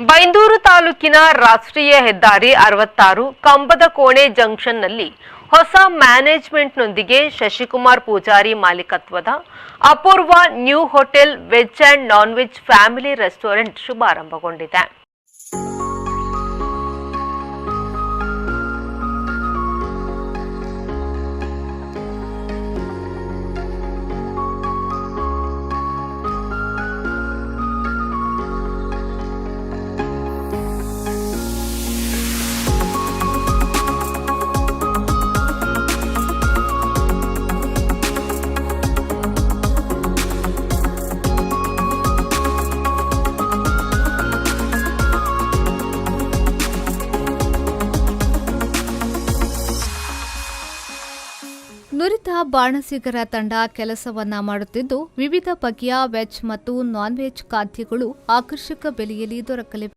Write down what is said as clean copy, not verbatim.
ಬೈಂದೂರು ತಾಲೂಕಿನ ರಾಷ್ಟ್ರೀಯ ಹೆದ್ದಾರಿ 66 ಕಂಬದ ಕೋಣೆ ಜಂಕ್ಷನ್ನಲ್ಲಿ ಹೊಸ ಮ್ಯಾನೇಜ್ಮೆಂಟ್ನೊಂದಿಗೆ ಶಶಿಕುಮಾರ್ ಪೂಜಾರಿ ಮಾಲೀಕತ್ವದ Apoorva new hotel veg and non veg family restaurant ಶುಭಾರಂಭಗೊಂಡಿದೆ. ನುರಿತ ಬಾಣಸಿಗರ ತಂಡ ಕೆಲಸವನ್ನ ಮಾಡುತ್ತಿದ್ದು, ವಿವಿಧ ಬಗೆಯ ವೆಜ್ ಮತ್ತು ನಾನ್ ವೆಜ್ ಖಾದ್ಯಗಳು ಆಕರ್ಷಕ ಬೆಲೆಯಲ್ಲಿ ದೊರಕಲಿವೆ.